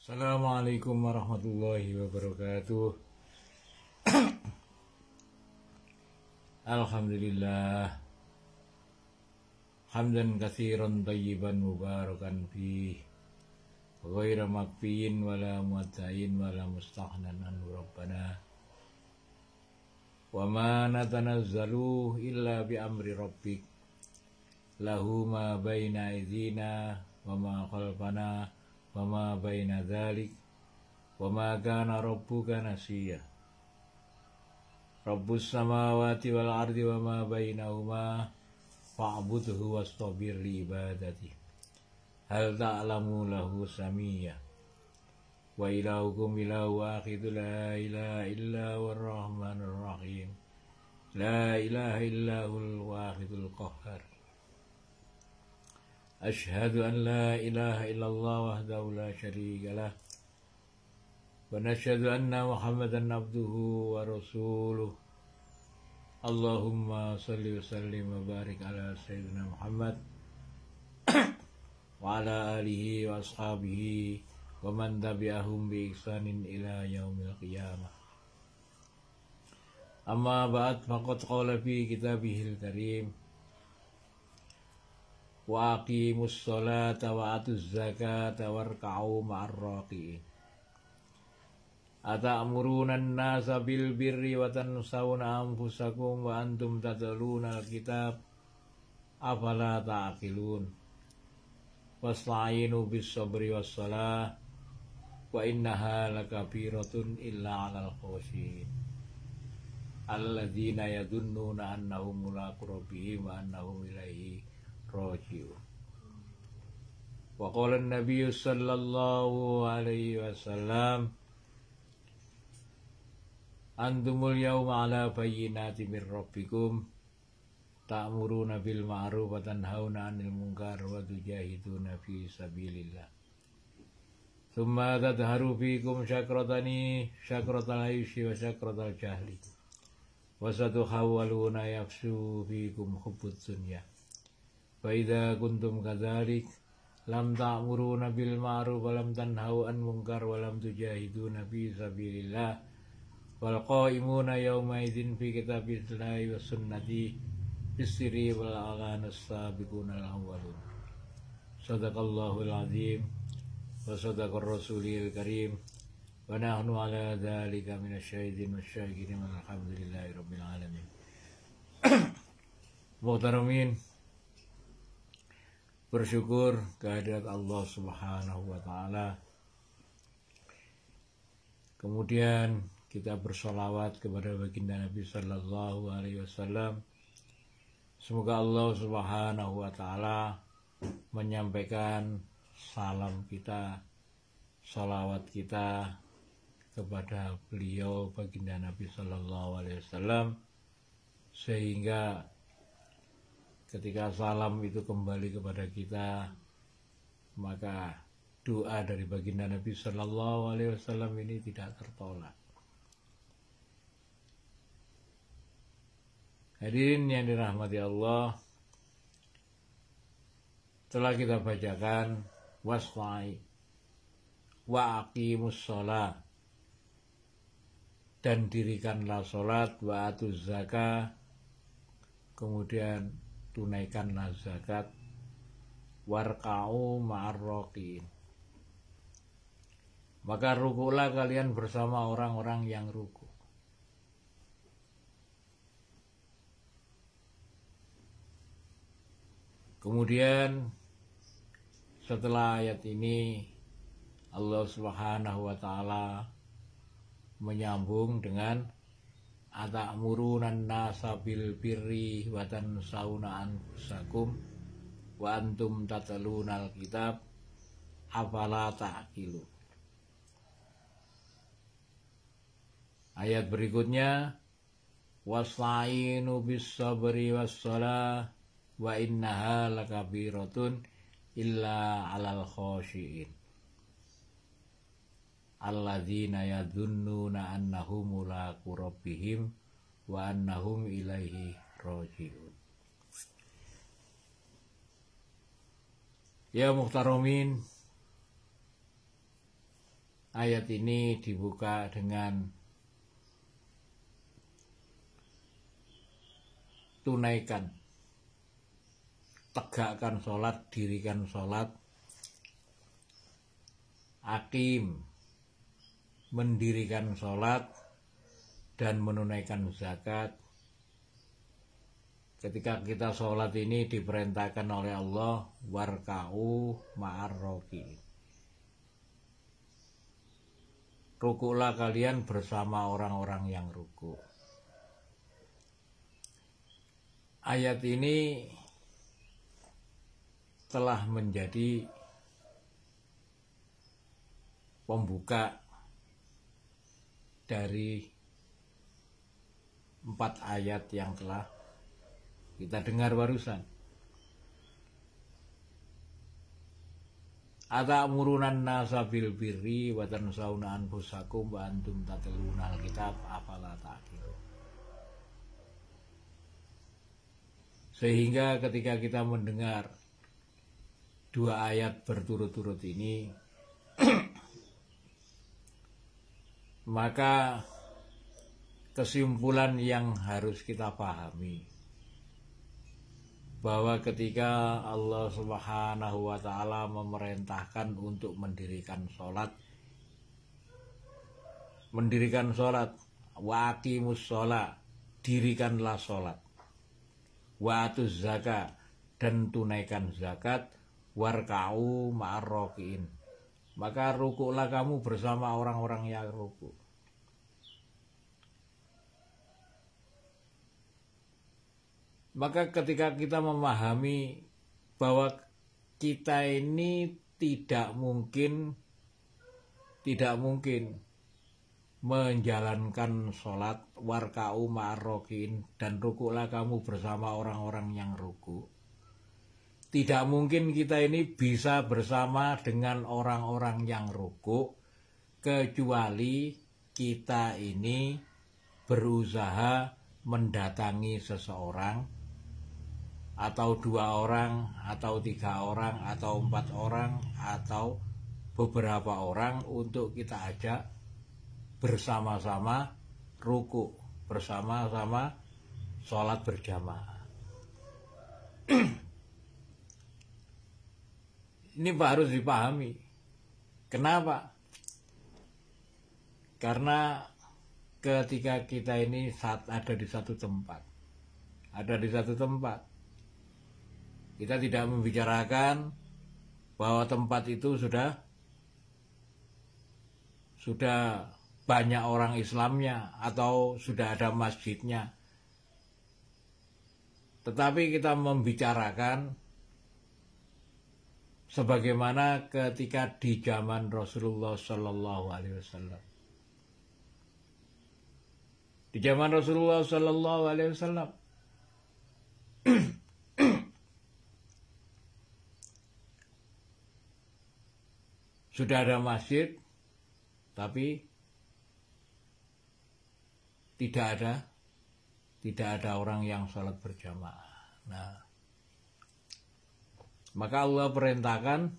Assalamualaikum warahmatullahi wabarakatuh. Alhamdulillah hamdan katsiran thayyiban mubarakan fi ghaira makfiin wala mu'tain wala mustaghnan an rabbana wa ma natanazzalu illa bi amri rabbik lahu ma baina aydina wa ma khalfana wa ma baina dzalik wa ma kana rabbuka nasiya. Rabbus samawati wal ardi wa ma bainahuma fa'budhu wastabir li ibadati hal ta'lamu lahu samiyya wa ilahukum ilahu wahidu la ilaha illa huwar rahmanur rahim la ilaha illa huwal wahidul qahhar. Ashhadu an la ilaha illallah wahdahu la syarika lah wa nashhadu anna Muhammadan abduhu wa rasuluh. Allahumma salli wa sallim wa barik ala sayyidina Muhammad wa ala alihi wa ashabihi wa man tabi'ahum bi ihsanin ila yaumil qiyamah. Amma ba'd, faqad qala fi kitabihil karim wa aqimus sholata wa atuz zakata warka'u ma'ar raqiin. Ata'muruna an-nasa bil birri wa tansawna anfusakum wa antum tatluna al-kitab afala ta'qilun. Wasta'inu bis sabri was shalah wa innaha lakabiratun illa 'alal khashiyin alladzina yadunnuna annahum mulaqu rabbihim wa annahum ilaihi raji'un. Wa qala an-nabiy sallallahu alaihi wasallam antumul yawma ala bayyinati min rabbikum ta'muruna bil ma'ruf wa tanhauna 'anil munkar wa tujahiduna fi sabilillah thumma tadharu fikum syakratani syakratal aishi wa syakratal jahli wa satuhawwaluna yafsu fikum hubbud dunya fa idza kuntum kadzalik lam ta'muruna bil ma'ruf wa lam tanhau 'an munkar wa lam tujahiduna fi sabilillah wal qaimuna yawma idzin fi kitabillahi was sunnati bisri wal alanas sabiqunal awwalun. Sadaqallahul azim wa sadaqar rasulil karim wa nahnu ala dzalika minasyaitin wasyakirin walhamdulillahi rabbil alamin. Muhtaramin, bersyukur kehadirat Allah Subhanahu wa taala. Kemudian kita bersolawat kepada baginda Nabi sallallahu alaihi wasallam. Semoga Allah Subhanahu wa taala menyampaikan salam kita, salawat kita kepada beliau baginda Nabi sallallahu alaihi wasallam, sehingga ketika salam itu kembali kepada kita, maka doa dari baginda Nabi sallallahu alaihi wasallam ini tidak tertolak. Hadirin yang dirahmati Allah, telah kita bacakan wasfai wa aqimus sholat, dan dirikanlah sholat, wa atuz zakah, kemudian tunaikanlah zakat, warka'u ma'ar raqiin, maka rukulah kalian bersama orang-orang yang ruku. Kemudian setelah ayat ini Allah Subhanahu wa taala menyambung dengan ata'murunan nasa bil birri wa tansawna anfusakum wa antum tatlunal kitab afala ta'qilun. Ayat berikutnya wasta'inu bis sabri was shalah wa innaha lakabiratun illa 'alal khashiin alladzina yadunnuna annahum mulaqu rabbihim wa annahum ilaihi raji'un. Ya muhtaramin, ayat ini dibuka dengan tunaikan, tegakkan sholat, dirikan sholat, aqim, mendirikan sholat dan menunaikan zakat. Ketika kita sholat ini diperintahkan oleh Allah, warka'u ma'ar raki'in, rukuklah kalian bersama orang-orang yang rukuk. Ayat ini telah menjadi pembuka dari 4 ayat yang telah kita dengar barusan. Atamuruna nasa bil birri wa tansawna anfusakum wa antum tatluna alkitab afala ta'qilun. Sehingga ketika kita mendengar 2 ayat berturut-turut ini, maka kesimpulan yang harus kita pahami bahwa ketika Allah Subhanahu wa ta'ala memerintahkan untuk mendirikan sholat, wa aqimus sholat, dirikanlah sholat, wa atuz zakat, dan tunaikan zakat, warka'u ma'ar raki'in, maka rukuklah kamu bersama orang-orang yang rukuk. Maka ketika kita memahami bahwa kita ini tidak mungkin menjalankan sholat warka'u ma'ar raki'in dan rukuklah kamu bersama orang-orang yang rukuk, tidak mungkin kita ini bisa bersama dengan orang-orang yang rukuk kecuali kita ini berusaha mendatangi seseorang, atau 2 orang, atau 3 orang, atau 4 orang, atau beberapa orang untuk kita ajak bersama-sama rukuk, bersama-sama sholat berjamaah. Ini harus dipahami. Kenapa? Karena ketika kita ini saat ada di satu tempat, kita tidak membicarakan bahwa tempat itu sudah banyak orang Islamnya atau sudah ada masjidnya, tetapi kita membicarakan sebagaimana ketika di zaman Rasulullah Sallallahu Alaihi Wasallam. Di zaman Rasulullah Sallallahu Alaihi Wasallam sudah ada masjid, tapi tidak ada orang yang sholat berjamaah. Nah, maka Allah perintahkan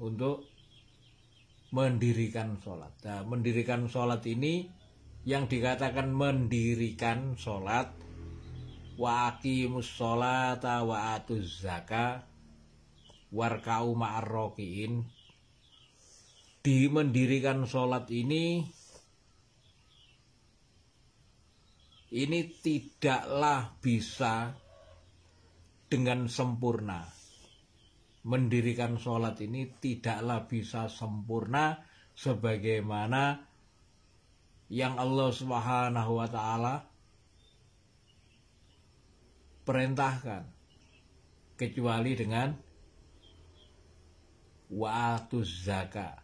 untuk mendirikan sholat. Nah, mendirikan sholat ini, yang dikatakan mendirikan sholat, wa aqimus sholata wa atuz zakah warka'u ma'ar raki'in, di mendirikan sholat ini tidaklah bisa dengan sempurna. Mendirikan sholat ini tidaklah bisa sempurna sebagaimana yang Allah Subhanahu wa ta'ala perintahkan, kecuali dengan wa'atuz zakat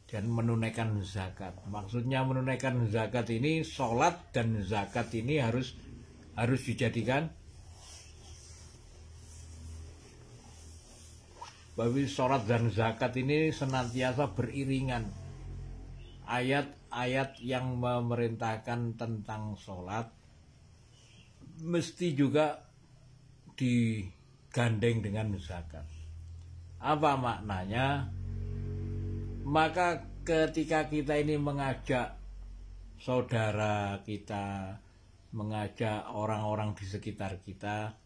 dan menunaikan zakat. Maksudnya menunaikan zakat ini, sholat dan zakat ini harus dijadikan, bahwa sholat dan zakat ini senantiasa beriringan. Ayat-ayat yang memerintahkan tentang sholat mesti juga digandeng dengan zakat. Apa maknanya? Maka ketika kita ini mengajak saudara kita, mengajak orang-orang di sekitar kita,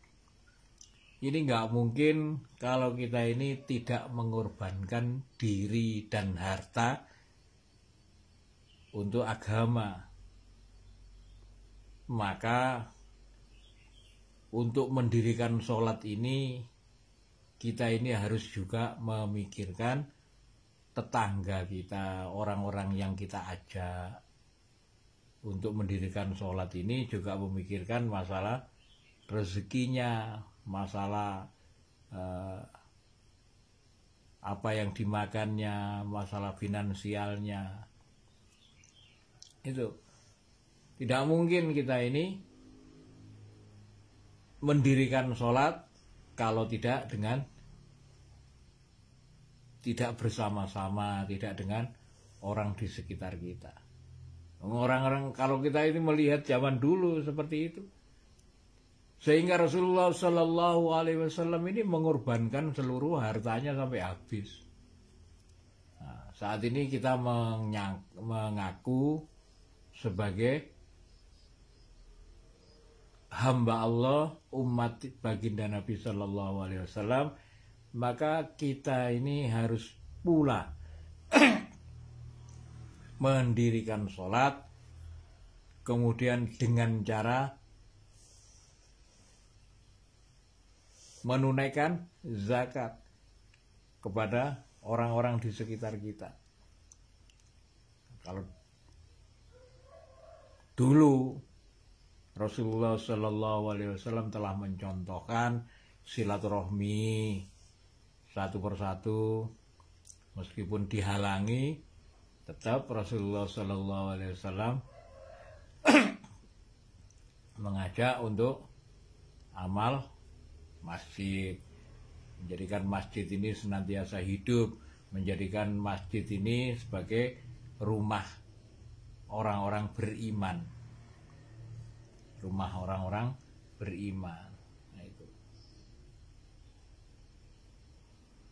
ini nggak mungkin kalau kita ini tidak mengorbankan diri dan harta untuk agama. Maka untuk mendirikan sholat ini, kita ini harus juga memikirkan tetangga kita, orang-orang yang kita ajak. Untuk mendirikan sholat ini juga memikirkan masalah rezekinya, masalah apa yang dimakannya, masalah finansialnya. Itu tidak mungkin kita ini mendirikan sholat kalau tidak bersama-sama, tidak dengan orang di sekitar kita. Orang-orang kalau kita ini melihat zaman dulu seperti itu, sehingga Rasulullah Shallallahu Alaihi Wasallam ini mengorbankan seluruh hartanya sampai habis. Nah, saat ini kita mengaku sebagai hamba Allah, umat baginda Nabi Shallallahu Alaihi Wasallam, maka kita ini harus pula mendirikan sholat, kemudian dengan cara menunaikan zakat kepada orang-orang di sekitar kita. Kalau dulu Rasulullah Shallallahu Alaihi Wasallam telah mencontohkan silaturahmi satu persatu, meskipun dihalangi, tetap Rasulullah Shallallahu Alaihi Wasallam mengajak untuk amal masjid, menjadikan masjid ini senantiasa hidup, menjadikan masjid ini sebagai rumah orang-orang beriman, rumah orang-orang beriman. Nah, itu.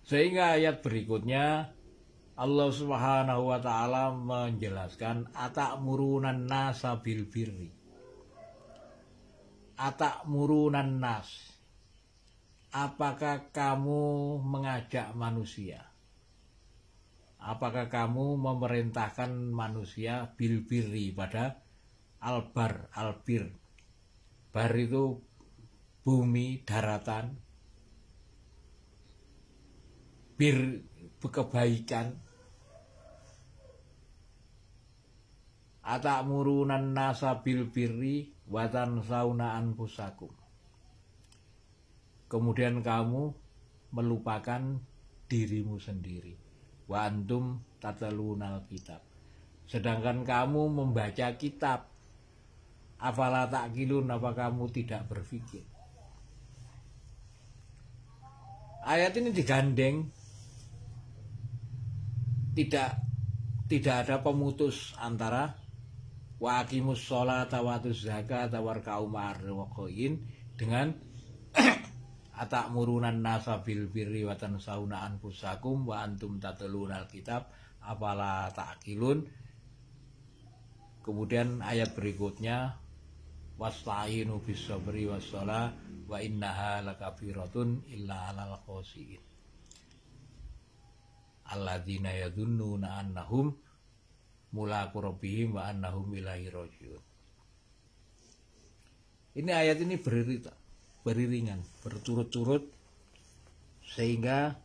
Sehingga ayat berikutnya Allah Subhanahu wa taala menjelaskan atakmurunan nasa bil birri. Atakmurunan nas. Apakah kamu mengajak manusia? Apakah kamu memerintahkan manusia bil birri pada albar, albir. Bar itu bumi, daratan. Bir kebaikan. Atakmurunan nasa bil birri wa tansawna anfusakum. Kemudian kamu melupakan dirimu sendiri. Wa antum tatlunal kitab. Sedangkan kamu membaca kitab. Afala ta'qilun, apa kamu tidak berpikir? Ayat ini digandeng, tidak ada pemutus antara wa aqimus sholata wa atuz zakata warka'u ma'ar raqiin dengan atakmurunan nasa bil birri wa tansawna anfusakum wa antum tatlunal kitab afala ta'qilun. Kemudian ayat berikutnya wasta'inu bis sabri was shalah wa innaha lakabiratun illa 'alal khoshiin alladzina yadhunnuna annahum mulaqu rabbihim wa annahum ilaihi raji'un. Ini ayat ini beriringan, berturut-turut, sehingga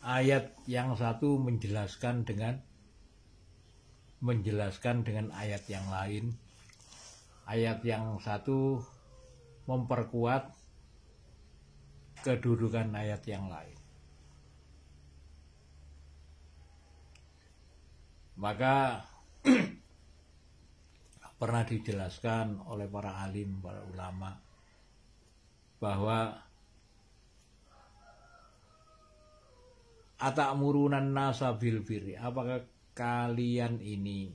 ayat yang satu menjelaskan dengan ayat yang lain. Ayat yang satu memperkuat kedudukan ayat yang lain. Maka pernah dijelaskan oleh para alim, para ulama, bahwa atakmurunan nasa bil birri, apakah kalian ini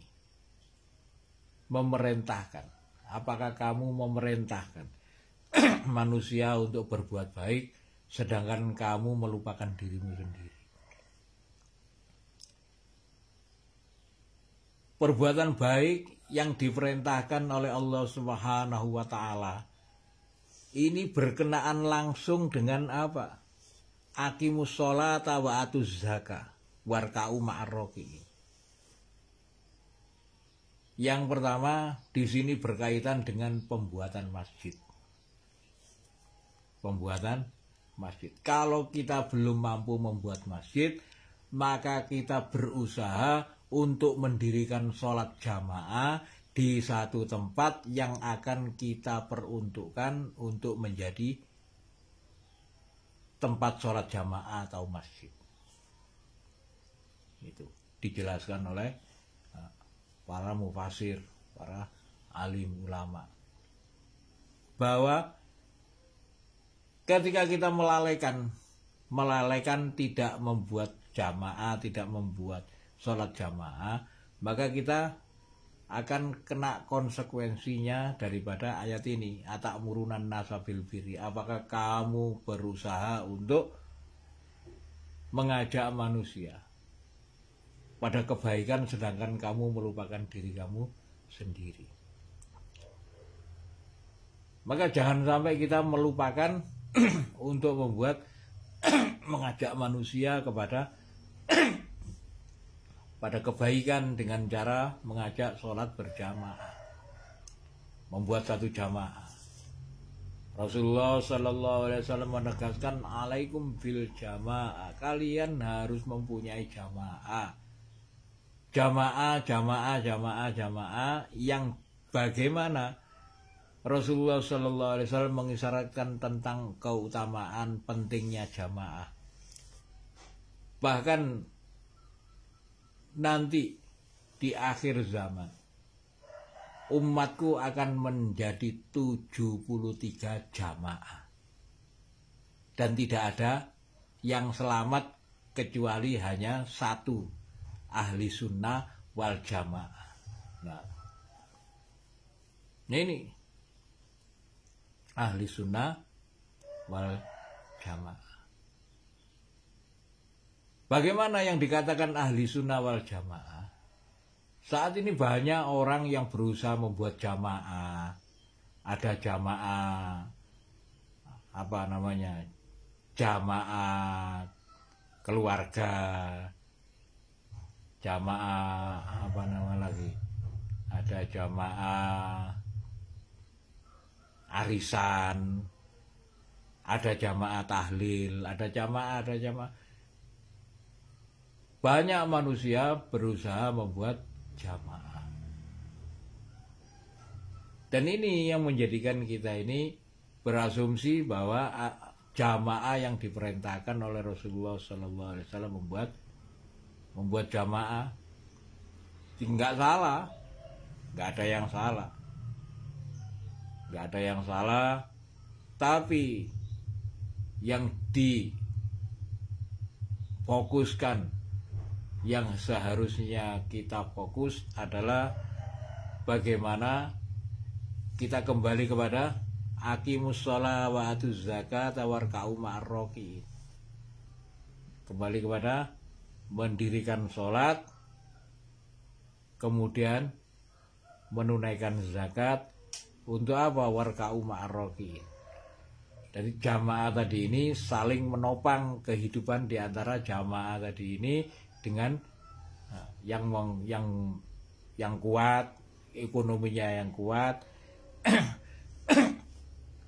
memerintahkan, apakah kamu memerintahkan manusia untuk berbuat baik sedangkan kamu melupakan dirimu sendiri? perbuatan baik yang diperintahkan oleh Allah Subhanahu wa taala ini berkenaan langsung dengan apa? Aqimus sholata wa atuz zakah warka'u ma'ar raki'in. Yang pertama di sini berkaitan dengan pembuatan masjid. Pembuatan masjid. Kalau kita belum mampu membuat masjid, maka kita berusaha untuk mendirikan sholat jamaah di satu tempat yang akan kita peruntukkan untuk menjadi tempat sholat jamaah atau masjid. Itu dijelaskan oleh para mufasir, para alim ulama, bahwa ketika kita melalaikan tidak membuat jamaah, tidak membuat sholat jamaah, maka kita akan kena konsekuensinya daripada ayat ini. Atakmurunan nasa bil birri. Apakah kamu berusaha untuk mengajak manusia pada kebaikan sedangkan kamu melupakan diri kamu sendiri? Maka jangan sampai kita melupakan untuk membuat mengajak manusia kepada pada kebaikan dengan cara mengajak sholat berjamaah, membuat satu jamaah. Rasulullah Sallallahu Alaihi Wasallam menegaskan, alaikum bil jamaah, kalian harus mempunyai jamaah. Jamaah yang bagaimana Rasulullah Sallallahu Alaihi Wasallam mengisyaratkan tentang keutamaan pentingnya jamaah. Bahkan nanti di akhir zaman umatku akan menjadi 73 jamaah, dan tidak ada yang selamat kecuali hanya satu, ahli sunnah wal jamaah. Nah ini ahli sunnah wal jamaah. Bagaimana yang dikatakan ahli sunnah wal jamaah? Saat ini banyak orang yang berusaha membuat jamaah. Ada jamaah jamaah keluarga, jamaah ada jamaah arisan, ada jamaah tahlil, ada jamaah. Banyak manusia berusaha membuat jamaah. Dan ini yang menjadikan kita ini berasumsi bahwa jamaah yang diperintahkan oleh Rasulullah SAW membuat jamaah nggak salah, nggak ada yang salah, tapi yang difokuskan, yang seharusnya kita fokus adalah bagaimana kita kembali kepada aqimus shalah wa atuz zakat warka'u ma'ar raki'in. Kembali kepada mendirikan sholat, kemudian menunaikan zakat. Untuk apa? Warka'u ma'ar raki'in. Jadi jamaah tadi ini saling menopang kehidupan di antara jamaah tadi ini dengan yang kuat, ekonominya yang kuat,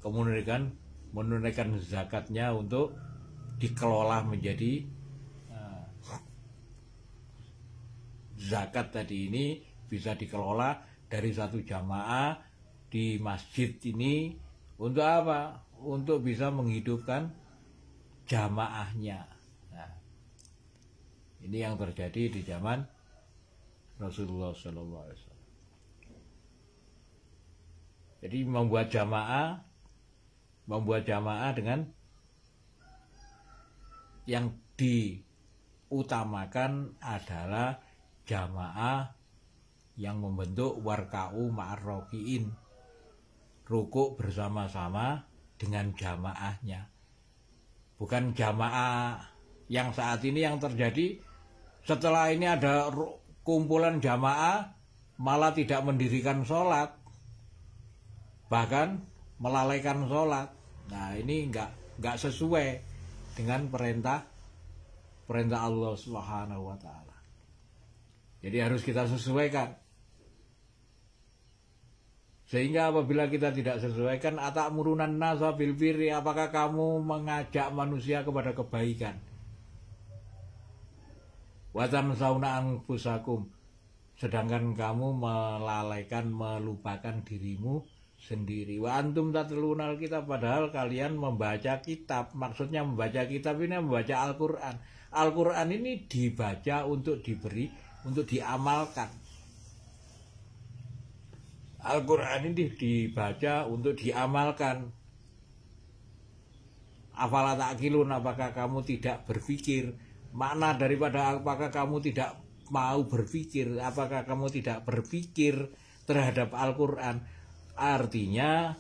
kemudian menunaikan zakatnya untuk dikelola menjadi zakat tadi ini bisa dikelola dari satu jamaah di masjid ini untuk apa? Untuk bisa menghidupkan jamaahnya. Nah, ini yang terjadi di zaman Rasulullah SAW. Jadi membuat jamaah dengan yang diutamakan adalah jamaah yang membentuk warka'u ma'ar raki'in, rukuk bersama-sama dengan jamaahnya. Bukan jamaah yang saat ini yang terjadi. Setelah ini ada kumpulan jamaah, malah tidak mendirikan sholat, bahkan melalaikan sholat. Nah, ini nggak sesuai dengan perintah Allah Subhanahu wa taala. Jadi harus kita sesuaikan. Sehingga apabila kita tidak sesuaikan, atamuruna nasa bil birri, apakah kamu mengajak manusia kepada kebaikan? Wa tansawna anfusakum, sedangkan kamu melalaikan, melupakan dirimu sendiri. Wa antum tatlunal kitab, padahal kalian membaca kitab. Maksudnya membaca kitab ini membaca Al-Qur'an. Al-Qur'an ini dibaca untuk diberi, untuk diamalkan. Al-Qur'an ini dibaca untuk diamalkan. Afala ta'qilun, apakah kamu tidak berpikir? Makna daripada apakah kamu tidak mau berpikir, apakah kamu tidak berpikir terhadap Al-Qur'an? Artinya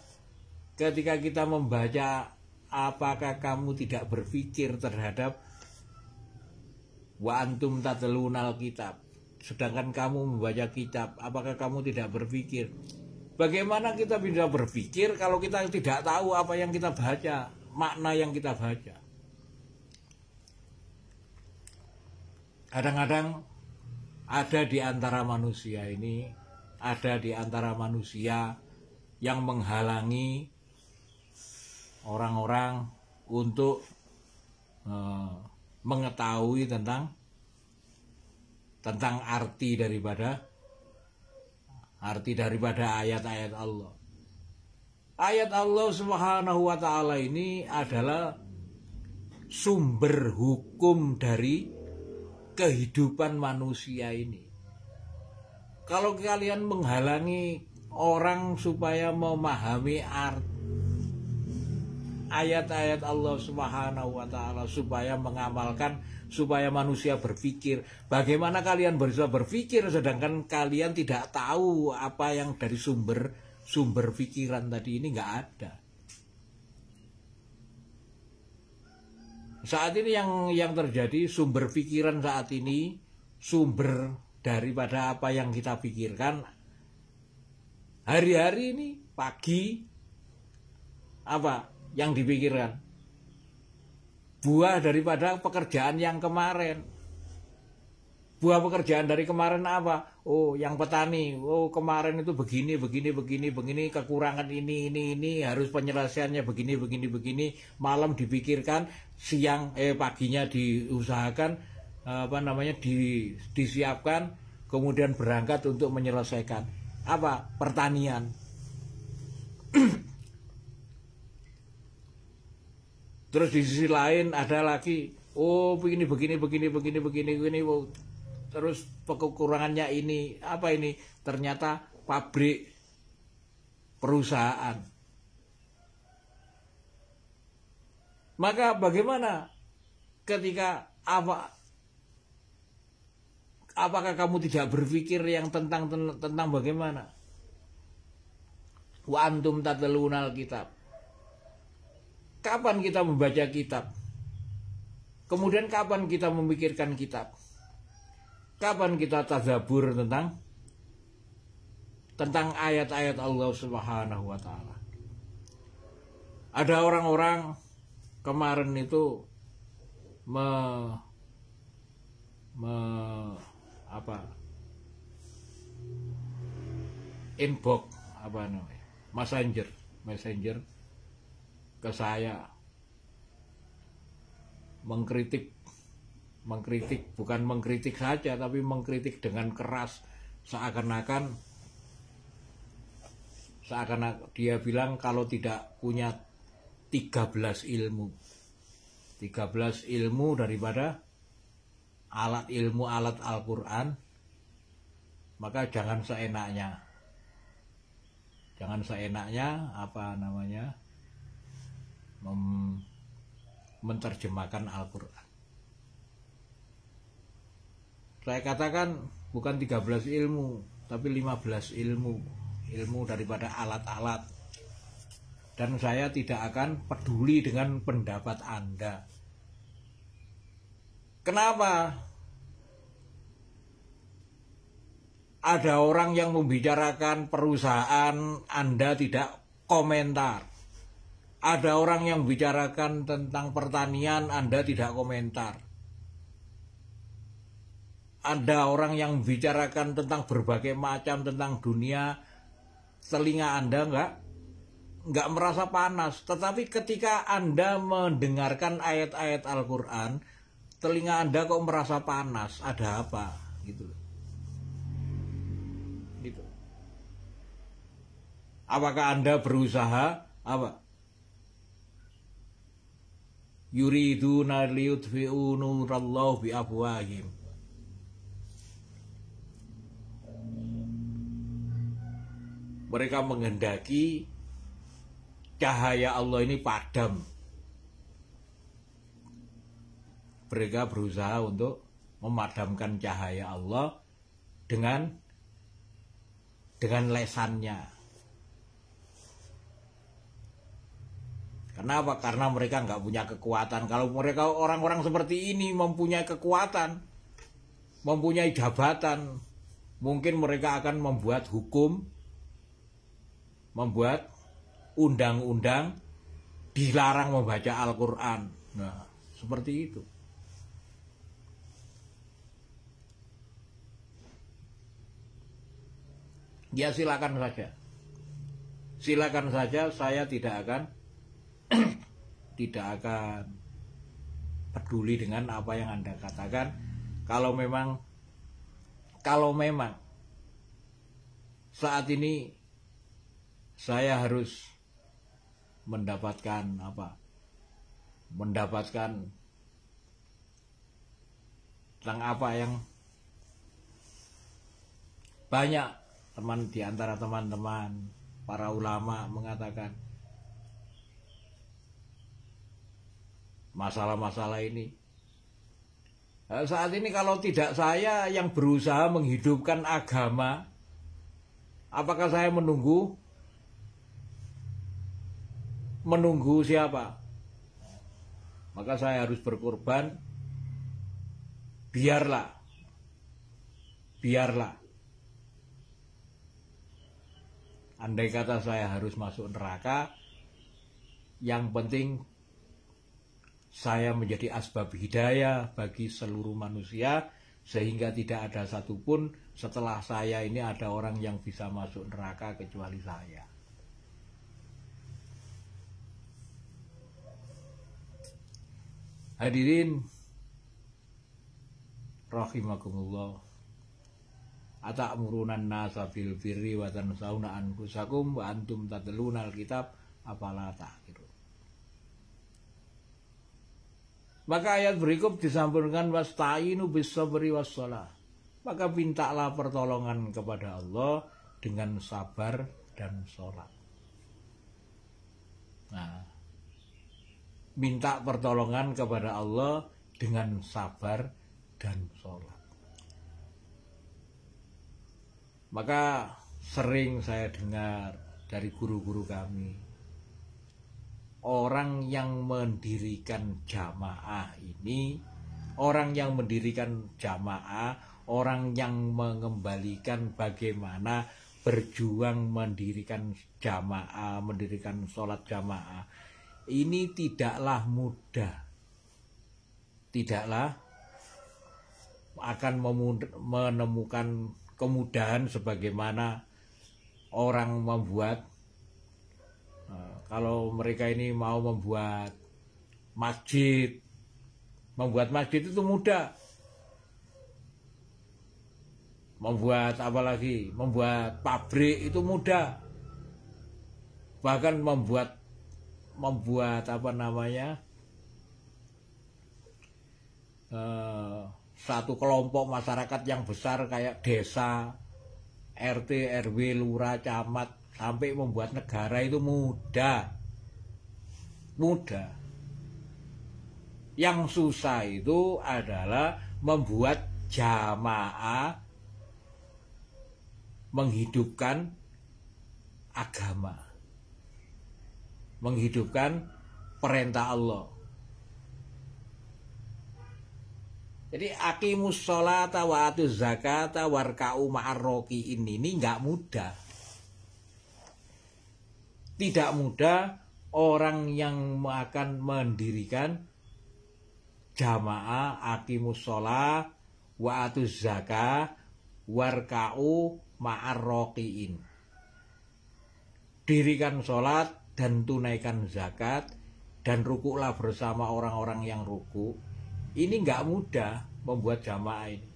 ketika kita membaca, apakah kamu tidak berpikir terhadap wa antum tatlunal kitab, sedangkan kamu membaca kitab, apakah kamu tidak berpikir? Bagaimana kita bisa berpikir kalau kita tidak tahu apa yang kita baca, makna yang kita baca? Kadang-kadang ada di antara manusia ini, ada di antara manusia yang menghalangi orang-orang untuk mengetahui tentang arti daripada ayat-ayat Allah. Ayat Allah Subhanahu wa taala ini adalah sumber hukum dari kehidupan manusia ini. Kalau kalian menghalangi orang supaya memahami ayat-ayat Allah Subhanahu wa taala, supaya mengamalkan, supaya manusia berpikir, bagaimana kalian bisa berpikir sedangkan kalian tidak tahu apa yang dari sumber pikiran tadi ini? Nggak ada. Saat ini yang terjadi, sumber pikiran saat ini, sumber daripada apa yang kita pikirkan hari-hari ini, pagi, apa yang dipikirkan? Buah daripada pekerjaan yang kemarin. Buah pekerjaan dari kemarin apa? Oh, yang petani. Oh, kemarin itu begini, kekurangan ini, harus penyelesaiannya begini. Malam dipikirkan, siang paginya diusahakan, disiapkan, kemudian berangkat untuk menyelesaikan apa? Pertanian. Terus di sisi lain ada lagi, oh begini, oh, terus kekurangannya ini, apa ini? Ternyata pabrik, perusahaan. Maka bagaimana ketika apakah kamu tidak berpikir yang tentang bagaimana? Wa antum tatlunal kitab. Kapan kita membaca kitab? Kemudian kapan kita memikirkan kitab? Kapan kita tadabbur tentang ayat-ayat Allah Subhanahu wa taala? Ada orang-orang kemarin itu inbox messenger ke saya, mengkritik, bukan mengkritik saja, tapi mengkritik dengan keras, seakan-akan dia bilang kalau tidak punya 13 ilmu daripada alat Al-Qur'an, maka jangan seenaknya menerjemahkan Al-Qur'an. Saya katakan bukan 13 ilmu, tapi 15 ilmu daripada alat-alat. Dan saya tidak akan peduli dengan pendapat Anda. Kenapa? Ada orang yang membicarakan perusahaan, Anda tidak komentar. Ada orang yang membicarakan tentang pertanian, Anda tidak komentar. Ada orang yang membicarakan tentang berbagai macam tentang dunia, telinga Anda nggak merasa panas. Tetapi ketika Anda mendengarkan ayat-ayat Al-Quran, telinga Anda kok merasa panas. Ada apa? Gitu. Apakah Anda berusaha apa? Yuriduna liyutfi'u nurallahu biafwahim. Mereka menghendaki cahaya Allah ini padam. Mereka berusaha untuk memadamkan cahaya Allah dengan lesannya. Kenapa? Karena mereka nggak punya kekuatan. Kalau mereka orang-orang seperti ini mempunyai kekuatan, mempunyai jabatan, mungkin mereka akan membuat hukum, membuat undang-undang dilarang membaca Al-Quran. Nah, seperti itu. Ya silakan saja. Silakan saja, saya tidak akan peduli dengan apa yang Anda katakan. Kalau memang saat ini saya harus mendapatkan tentang apa yang banyak di antara teman-teman para ulama mengatakan, masalah-masalah ini. Saat ini kalau tidak saya yang berusaha menghidupkan agama, apakah saya menunggu siapa? Maka saya harus berkorban. Biarlah. Andai kata saya harus masuk neraka, yang penting saya menjadi asbab hidayah bagi seluruh manusia, sehingga tidak ada satupun setelah saya ini ada orang yang bisa masuk neraka kecuali saya. Hadirin rahimakumullah, ata'murunan nasa bil birri wa tansawna anfusakum wa antum tatlunal kitab afala ta'qilun. Maka ayat berikut disambungkan wasta'inu bis-sabri was-shalah. Maka mintalah pertolongan kepada Allah dengan sabar dan sholat. Nah, minta pertolongan kepada Allah dengan sabar dan sholat. Maka sering saya dengar dari guru-guru kami, orang yang mendirikan jamaah ini, orang yang mengembalikan bagaimana berjuang mendirikan jamaah, mendirikan sholat jamaah, ini tidaklah mudah. Tidaklah akan menemukan kemudahan sebagaimana orang membuat. Kalau mereka ini mau membuat masjid itu mudah. Membuat pabrik itu mudah. Bahkan membuat satu kelompok masyarakat yang besar kayak desa, RT, RW, lurah, camat, sampai membuat negara itu mudah. Yang susah itu adalah membuat jamaah, menghidupkan agama, menghidupkan perintah Allah. Jadi aqimus sholata wa atuz zakata warka'u ma'ar raki'in ini nggak mudah. Tidak mudah orang yang akan mendirikan jamaah aqimus sholat wa atuz zakah warka'u ma'ar raki'in. Dirikan sholat dan tunaikan zakat dan rukuklah bersama orang-orang yang ruku. Ini nggak mudah membuat jamaah ini.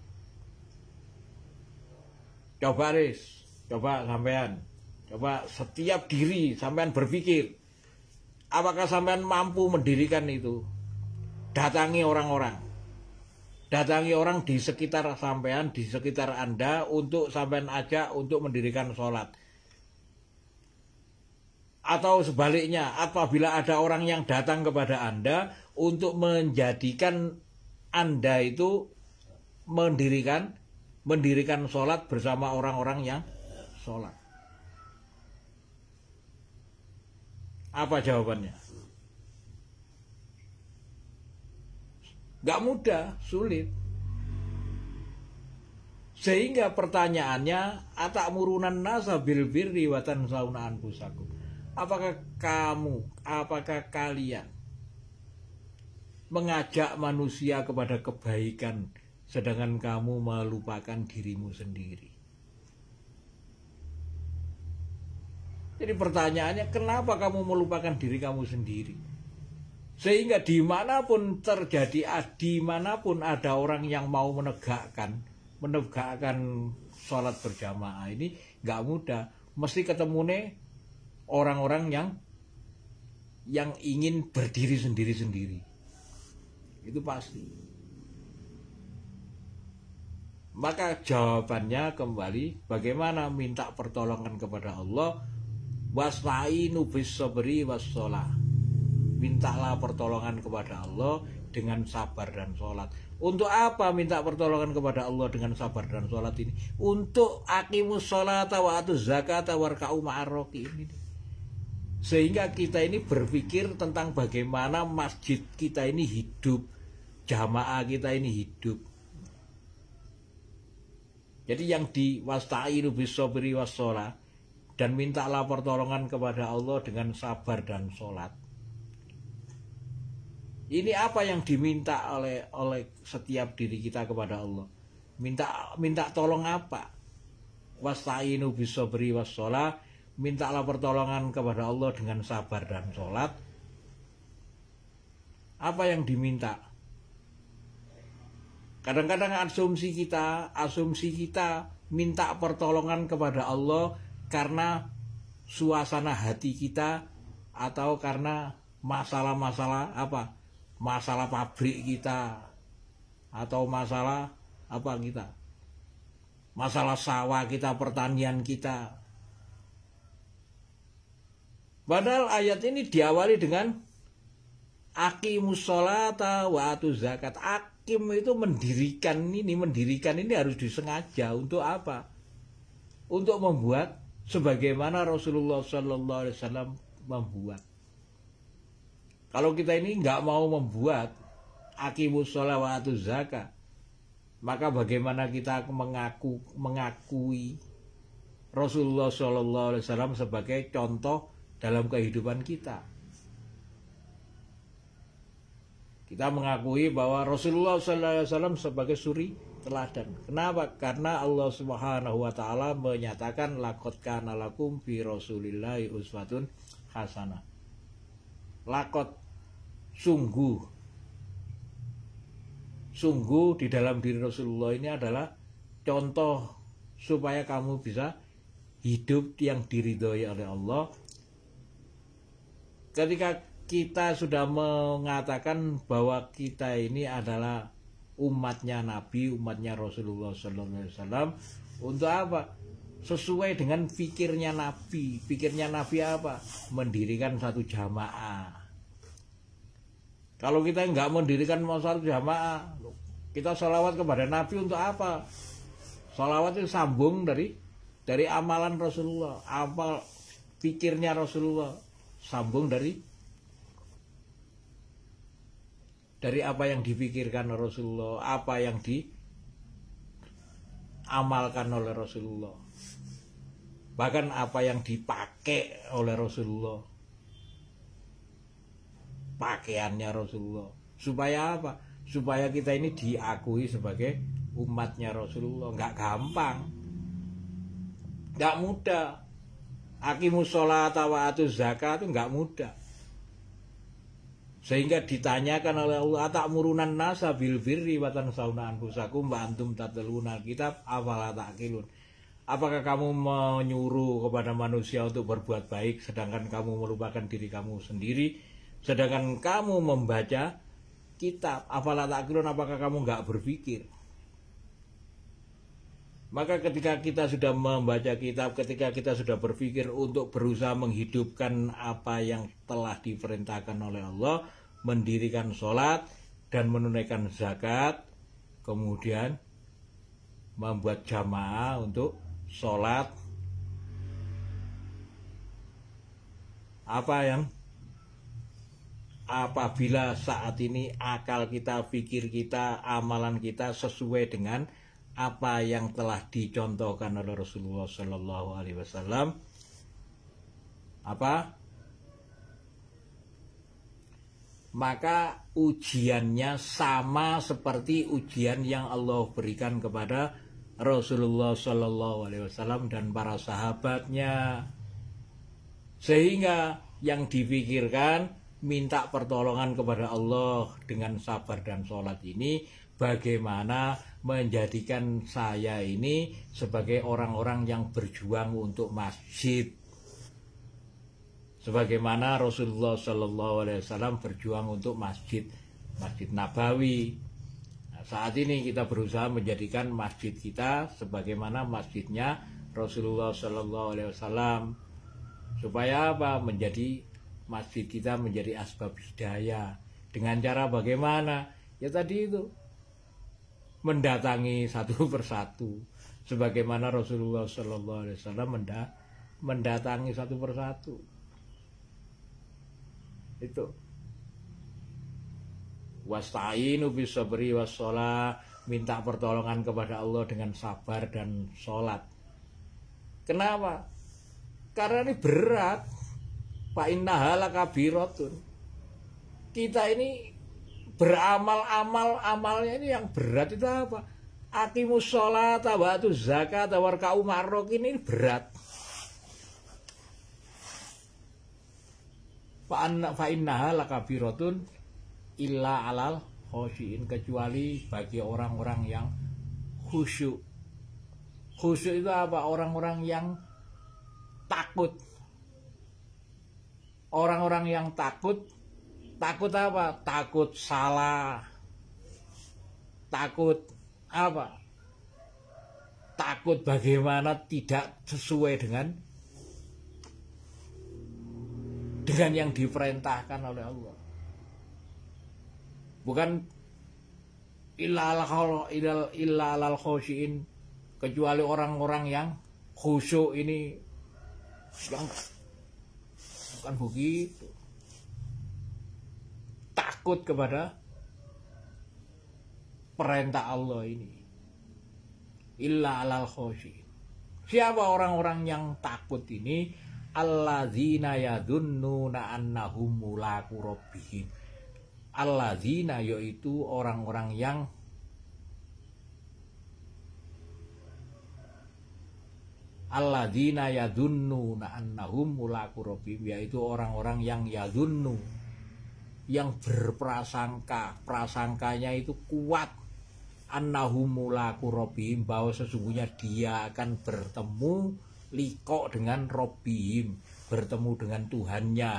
Coba Riz, coba sampean, coba setiap diri sampean berpikir, apakah sampean mampu mendirikan itu? Datangi orang-orang, datangi orang di sekitar sampean, di sekitar Anda untuk sampean ajak untuk mendirikan sholat. Atau sebaliknya, apabila ada orang yang datang kepada Anda untuk menjadikan Anda itu mendirikan sholat bersama orang-orang yang sholat. Apa jawabannya? Gak mudah, sulit. Sehingga pertanyaannya, atakmurunan nasa bil birri wa tansawna anfusakum. Apakah kalian mengajak manusia kepada kebaikan sedangkan kamu melupakan dirimu sendiri? Jadi pertanyaannya, kenapa kamu melupakan diri kamu sendiri? Sehingga dimanapun ada orang yang mau menegakkan sholat berjamaah ini nggak mudah. Mesti ketemu orang-orang yang ingin berdiri sendiri-sendiri. Itu pasti. Maka jawabannya kembali, bagaimana minta pertolongan kepada Allah? Wasta'inu bis-sabri was-shalah. Mintalah pertolongan kepada Allah dengan sabar dan sholat. Untuk apa minta pertolongan kepada Allah dengan sabar dan sholat ini? Untuk aqimus sholata wa atuz zakata warka'u ma'ar raki'in ini. Sehingga kita ini berpikir tentang bagaimana masjid kita ini hidup, jamaah kita ini hidup. Jadi yang di wasta'inu bis-sabri was-shalah, dan mintalah pertolongan kepada Allah dengan sabar dan sholat. Ini apa yang diminta oleh setiap diri kita kepada Allah? Minta tolong apa? Wasta'inu bis-sabri was-shalah, mintalah pertolongan kepada Allah dengan sabar dan sholat. Apa yang diminta? Kadang-kadang asumsi kita minta pertolongan kepada Allah karena suasana hati kita, atau karena masalah-masalah apa? Masalah pabrik kita, atau masalah apa kita? Masalah sawah kita, pertanian kita. Padahal ayat ini diawali dengan aqimus sholata wa atuz zakat. Akim itu mendirikan ini harus disengaja. Untuk apa? Untuk membuat sebagaimana Rasulullah SAW membuat. Kalau kita ini nggak mau membuat aqimus sholata wa atuz zakat, maka bagaimana kita mengakui Rasulullah SAW sebagai contoh dalam kehidupan kita? Kita mengakui bahwa Rasulullah SAW sebagai suri teladan. Kenapa? Karena Allah Subhanahu wa Ta'ala menyatakan laqad kana lakum fi Rasulillahi uswatun hasanah. Laqad, sungguh di dalam diri Rasulullah ini adalah contoh supaya kamu bisa hidup yang diridhoi oleh Allah. Ketika kita sudah mengatakan bahwa kita ini adalah umatnya Nabi, umatnya Rasulullah SAW, untuk apa? Sesuai dengan pikirnya Nabi. Pikirnya Nabi apa? Mendirikan satu jamaah. Kalau kita nggak mendirikan satu jamaah, kita sholawat kepada Nabi untuk apa? Sholawat itu sambung dari amalan Rasulullah, amal pikirnya Rasulullah, sambung dari dari apa yang dipikirkan Rasulullah, apa yang diamalkan oleh Rasulullah, bahkan apa yang dipakai oleh Rasulullah, pakaiannya Rasulullah. Supaya apa? Supaya kita ini diakui sebagai umatnya Rasulullah. Nggak gampang, nggak mudah. Aqimus sholata wa atuz zakat itu nggak mudah. Sehingga ditanyakan oleh Allah, ta'murunan nasa bil birri wa tansawna anfusakum wa antum tatluna kitab afala ta'qilun. Apakah kamu menyuruh kepada manusia untuk berbuat baik sedangkan kamu melupakan diri kamu sendiri, sedangkan kamu membaca kitab? Afala ta'qilun, apakah kamu nggak berpikir? Maka ketika kita sudah membaca kitab, ketika kita sudah berpikir untuk berusaha menghidupkan apa yang telah diperintahkan oleh Allah, mendirikan sholat dan menunaikan zakat, kemudian membuat jamaah untuk sholat, apabila saat ini akal kita, pikir kita, amalan kita sesuai dengan apa yang telah dicontohkan oleh Rasulullah Shallallahu Alaihi Wasallam, maka ujiannya sama seperti ujian yang Allah berikan kepada Rasulullah Shallallahu Alaihi Wasallam dan para sahabatnya. Sehingga yang dipikirkan minta pertolongan kepada Allah dengan sabar dan sholat ini, bagaimana menjadikan saya ini sebagai orang-orang yang berjuang untuk masjid, sebagaimana Rasulullah Shallallahu Alaihi Wasallam berjuang untuk Masjid Nabawi. Nah, saat ini kita berusaha menjadikan masjid kita sebagaimana masjidnya Rasulullah Shallallahu Alaihi Wasallam, supaya apa? Menjadi masjid kita menjadi asbab hidayah. Dengan cara bagaimana? Ya tadi itu, mendatangi satu persatu, sebagaimana Rasulullah Shallallahu Alaihi Wasallam mendatangi satu persatu. Itu wasta'inu bis sabri was shalah, minta pertolongan kepada Allah dengan sabar dan sholat. Kenapa? Karena ini berat. Fa innaha lakabiratun. Kita ini beramal, amalnya ini yang berat itu apa? Aqimus sholata wa atuz zakata warka'u ma'ar ini berat. Fa innaha lakabiratun illa alal khosyin, kecuali bagi orang-orang yang khusyuk. Khusyuk itu apa? Orang-orang yang takut. Orang-orang yang takut apa? Takut salah. Takut apa? Takut bagaimana tidak sesuai dengan yang diperintahkan oleh Allah. Bukan illa alal khosyin, kecuali orang-orang yang khusyuk ini, yang bukan begitu. Takut kepada perintah Allah ini. Illa alal khosyin. Siapa orang-orang yang takut ini? Alladzina yadhunnuna annahum mulaqu rabbihim. Alladzina, yaitu orang-orang yang alladzina yadhunnuna annahum mulaqu rabbihim, yaitu orang-orang yang yadhunnu, yang berprasangka, prasangkanya itu kuat, annahum mulaqu rabbihim, bahwa sesungguhnya dia akan bertemu liqo dengan rabbihim, bertemu dengan Tuhannya.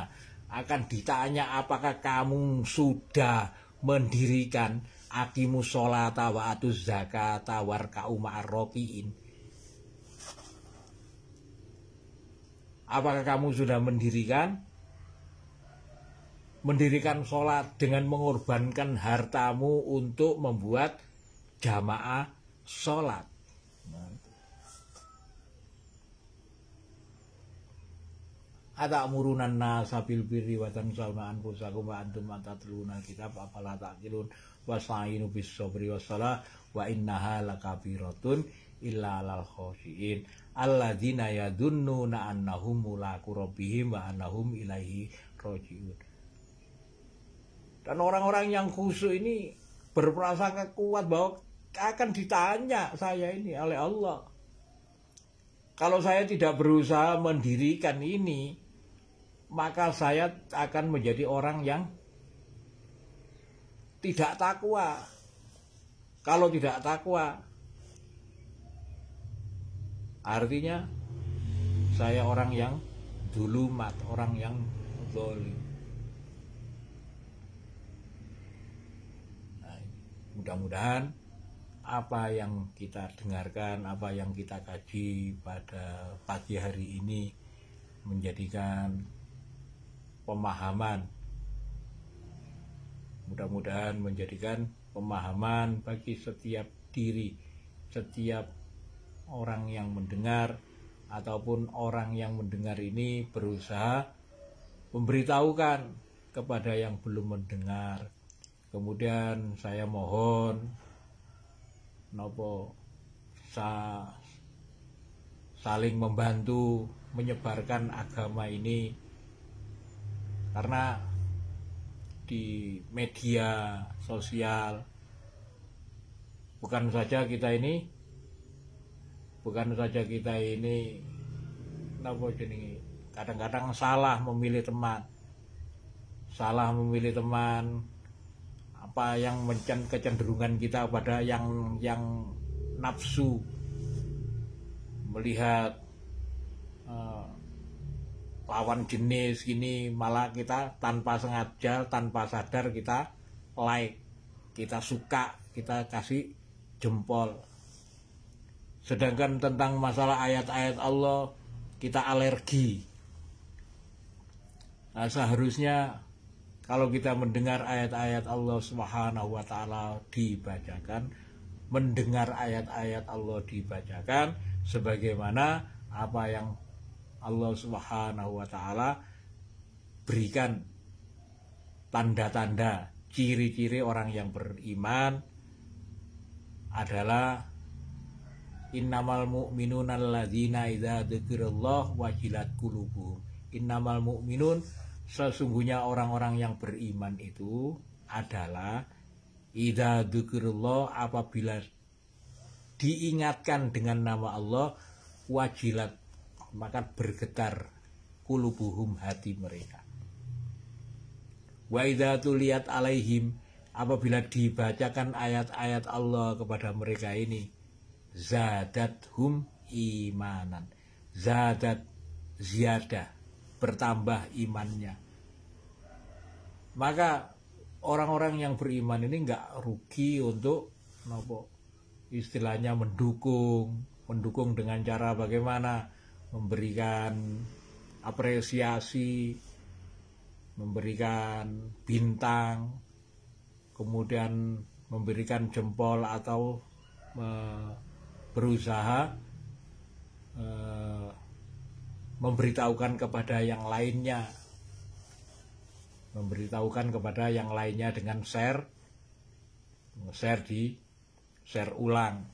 Akan ditanya, apakah kamu sudah mendirikan aqimus sholata wa atuz zakata warka'u ma'ar rakiin? Apakah kamu sudah mendirikan sholat dengan mengorbankan hartamu untuk membuat jamaah sholat? Atamuruna nasa bil birri wa tansawna anfusakum wa antum tatluna kitab afala taqilun wasta'inu bis sabri was salah wa innaha lakabiratun illa alal khoshiin alladzina yadunnuna annahum mulaqu rabbihim wa annahum ilaihi rajiun. Dan orang-orang yang khusyuk ini berprasangka kuat bahwa akan ditanya saya ini oleh Allah. Kalau saya tidak berusaha mendirikan ini, maka saya akan menjadi orang yang tidak takwa. Kalau tidak takwa, artinya saya orang yang dulumat, orang yang zalim. Nah, mudah-mudahan apa yang kita dengarkan, apa yang kita kaji pada pagi hari ini menjadikan pemahaman. Mudah-mudahan menjadikan pemahaman bagi setiap diri, setiap orang yang mendengar ataupun orang yang mendengar ini berusaha memberitahukan kepada yang belum mendengar. Kemudian saya mohon saling membantu menyebarkan agama ini, karena di media sosial bukan saja kita ini kadang-kadang salah memilih teman, apa yang kecenderungan kita pada yang nafsu melihat lawan jenis gini, malah kita tanpa sengaja, tanpa sadar kita like, kita suka, kita kasih jempol. Sedangkan tentang masalah ayat-ayat Allah kita alergi. Nah, seharusnya kalau kita mendengar ayat-ayat Allah Subhanahu wa taala dibacakan, mendengar ayat-ayat Allah dibacakan sebagaimana apa yang Allah Subhanahu wa taala berikan tanda-tanda, ciri-ciri orang yang beriman adalah innamal mu'minuna alladzina idza dzikirallah wajilat qulubuhum. Innamal mu'minun, sesungguhnya orang-orang yang beriman itu adalah idza dzikirullah, apabila diingatkan dengan nama Allah, wajilat, maka bergetar qulubuhum, hati mereka. Wa idza tuliyat alaihim, apabila dibacakan ayat-ayat Allah kepada mereka ini, zadathum imanan. Zadat, ziyadah, bertambah imannya. Maka orang-orang yang beriman ini nggak rugi untuk istilahnya mendukung dengan cara bagaimana, memberikan apresiasi, memberikan bintang, kemudian memberikan jempol atau berusaha memberitahukan kepada yang lainnya, dengan share ulang.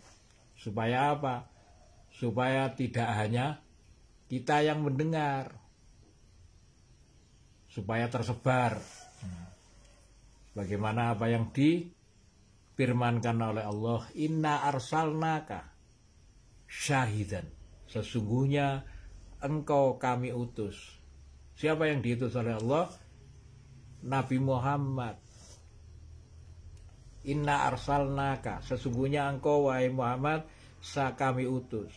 Supaya apa? Supaya tidak hanya kita yang mendengar, supaya tersebar. Bagaimana apa yang difirmankan oleh Allah, inna arsalnaka syahidan, sesungguhnya engkau kami utus. Siapa yang diutus oleh Allah? Nabi Muhammad. Inna arsalnaka, sesungguhnya engkau wahai Muhammad kami utus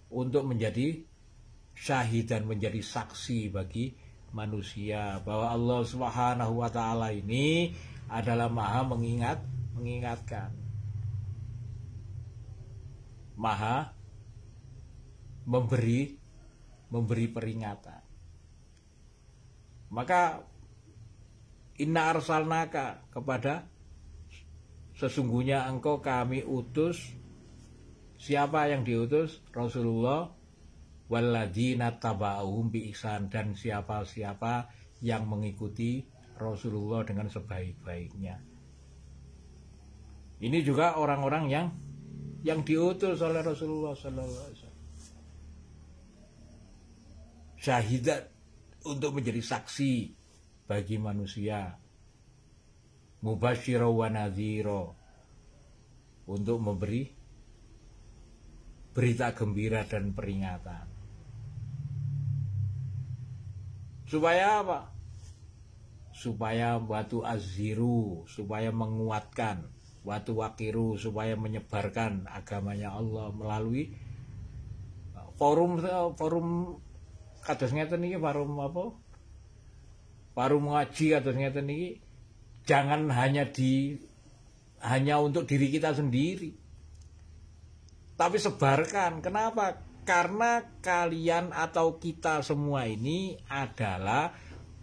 untuk menjadi syahidan, menjadi saksi bagi manusia bahwa Allah Subhanahu wa taala ini adalah Maha mengingatkan, Maha memberi peringatan. Maka inna arsalnaka, kepada sesungguhnya engkau kami utus. Siapa yang diutus? Rasulullah walladzina taba'uhum bi ihsan, dan siapa-siapa yang mengikuti Rasulullah dengan sebaik-baiknya. Ini juga orang-orang yang diutus oleh Rasulullah sallallahu alaihi wasallam. Syahidat, untuk menjadi saksi bagi manusia. Mubasyira wa nadhira, untuk memberi berita gembira dan peringatan. Supaya apa? Supaya watu azziru, supaya menguatkan, watu wakiru, supaya menyebarkan agamanya Allah melalui forum kados ngeten niki, forum apa? Forum ngaji kados ngeten niki, jangan hanya untuk diri kita sendiri, tapi sebarkan. Kenapa? Karena kalian atau kita semua ini adalah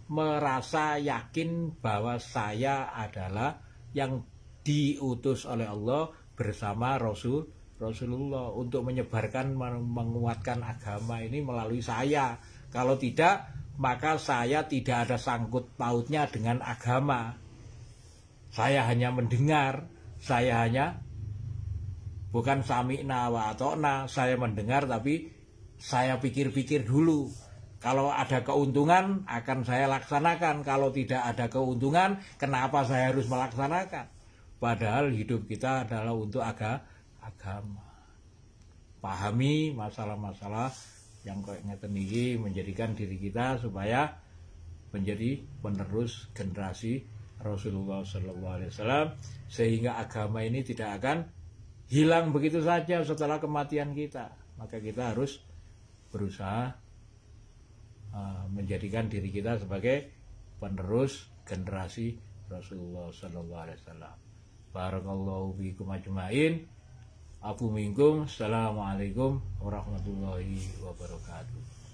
merasa yakin bahwa saya adalah yang diutus oleh Allah bersama Rasulullah untuk menyebarkan, menguatkan agama ini melalui saya. Kalau tidak, maka saya tidak ada sangkut pautnya dengan agama. Saya hanya mendengar, saya hanya bukan sami'na wa ata'na, saya mendengar tapi saya pikir-pikir dulu. Kalau ada keuntungan akan saya laksanakan, kalau tidak ada keuntungan kenapa saya harus melaksanakan? Padahal hidup kita adalah untuk agama. Pahami masalah-masalah yang kayak ngeten iki, menjadikan diri kita supaya menjadi penerus generasi Rasulullah SAW, sehingga agama ini tidak akan hilang begitu saja setelah kematian kita. Maka kita harus berusaha menjadikan diri kita sebagai penerus generasi Rasulullah SAW. Barakallahu fiikum ajmain. Afu minkum. Assalamualaikum warahmatullahi wabarakatuh.